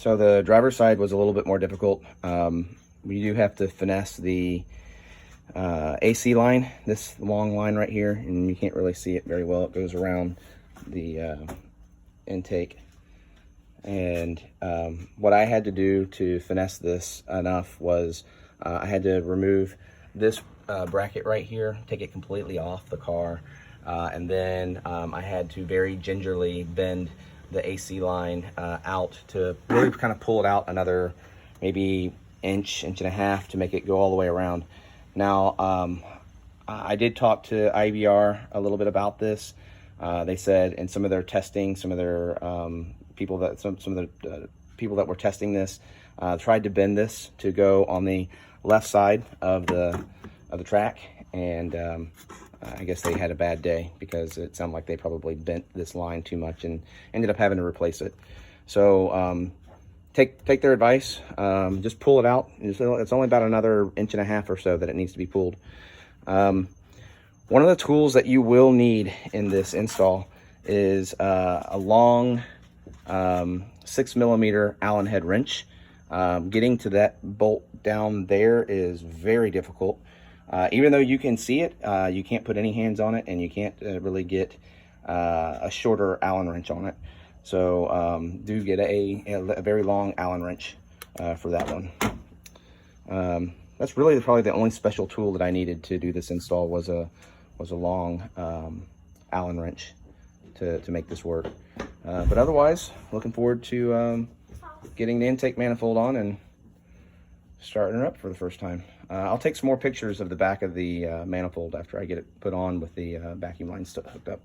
So the driver's side was a little bit more difficult. We do have to finesse the AC line, this long line right here, and you can't really see it very well. It goes around the intake. And what I had to do to finesse this enough was I had to remove this bracket right here, take it completely off the car, and then I had to very gingerly bend the AC line out to really kind of pull it out another maybe inch and a half to make it go all the way around. Now I did talk to iBR a little bit about this. They said in some of their testing, some of their people that some of the people that were testing this tried to bend this to go on the left side of the track, and I guess they had a bad day because it sounded like they probably bent this line too much and ended up having to replace it. So take their advice, just pull it out. It's only about another inch and a half or so that it needs to be pulled. One of the tools that you will need in this install is a long 6mm Allen head wrench. Getting to that bolt down there is very difficult. Even though you can see it, you can't put any hands on it, and you can't really get a shorter Allen wrench on it. So do get a very long Allen wrench for that one. That's really probably the only special tool that I needed to do this install was a long Allen wrench to make this work. But otherwise, looking forward to getting the intake manifold on and starting her up for the first time. I'll take some more pictures of the back of the manifold after I get it put on with the vacuum line hooked up.